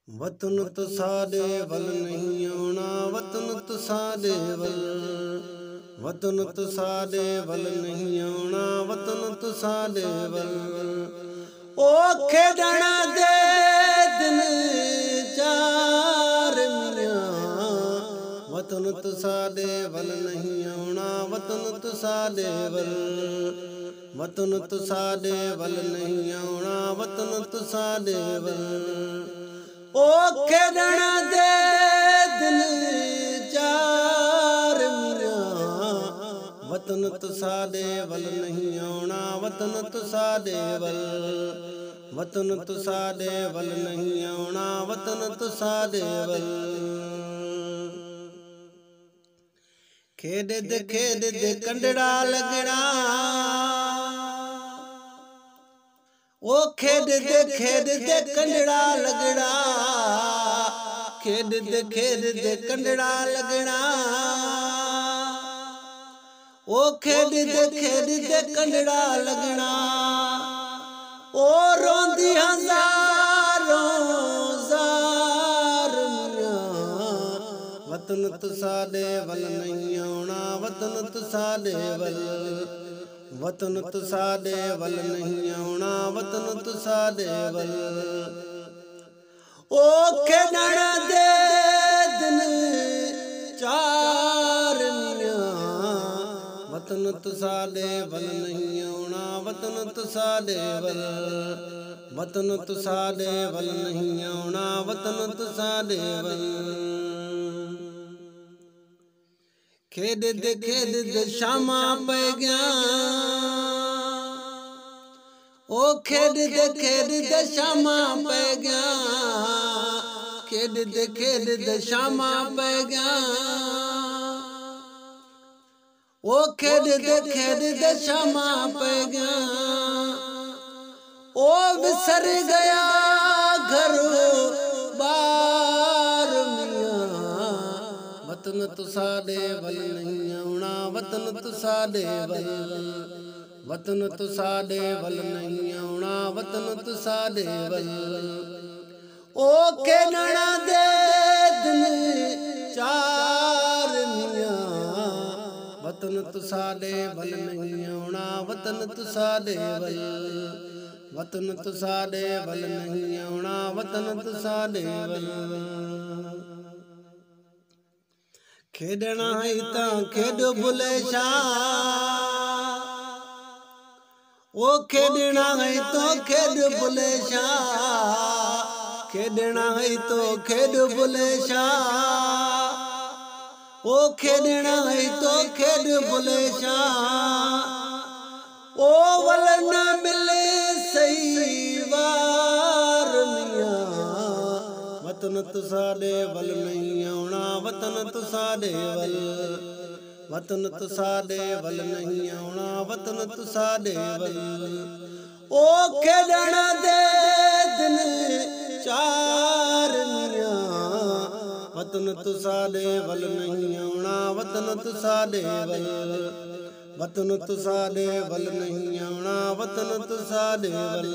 वतन तो साडे वल नहीं आना, वतन तो साडे वल, वतन तो साडे वल नहीं आना, वतन तो साडे वल। ओ खेडना दे दिन चार मियां, वतन तो साडे वल नहीं आना, वतन तो साडे वल, वतन तो साडे वल नहीं आना, वतन तो साडे वल। ओ खेडना दे दिन चार मियां, वतन तो साडे वल नहीं आना, वतन तो साडे वल, वतन तो साडे वल नहीं आना, वतन तो साडे वल। खेड दे कंडड़ा लगना, ओ खेड दे कंडड़ा लगना, खेड दे कंडड़ा लगना, ओ खेड दे कंडड़ा लगना। ओ रोंदी हज़ारों ज़ार मियां, वतन तो साडे वल नहीं आना, वतन तो साडे वल, वतन तो साडे वल नहीं आना, वतन तो साडे वल। ओ खेडना दे दिन चार मियां, वतन तो साडे वल नहीं आना, वतन तो साडे वल, वतन तो साडे वल नहीं आना, वतन तो साडे वल। खेड दे शामा पै गया, ओ खेड दे शामा पै गया, खेड दे शामा पै गया, ओ खेड दे शामा पै गया। ओ बिसर गया घर बार मियां, वतन तो साडे वल नहीं आना, वतन तो साडे वल, वतन तो साडे वल नहीं आना, वतन तो साडे वल। ओ खेडना दे दिन चार मियां, वतन तो साडे वल नहीं आना, वतन तो साडे वल, वतन तो साडे वल नहीं आना, वतन तो साडे वल। खेडना है तां खेड बुले शाह, ओ खेडना है तो खेड बुले शाह, खेडना है तो खेड बुले शाह, ओ खेडना है तो खेड बुले शाह। ओ वल न मिले सही वार मियां, वतन तो साडे वल नहीं आना, वतन तो साडे वल, वतन तो साडे वल नहीं आना, वतन तो साडे वल। ओ खेडना दे दिन चार मियां, वतन तो साडे वल नहीं आना, वतन तो साडे वल, वतन तो साडे वल नहीं आना, वतन तो साडे वल।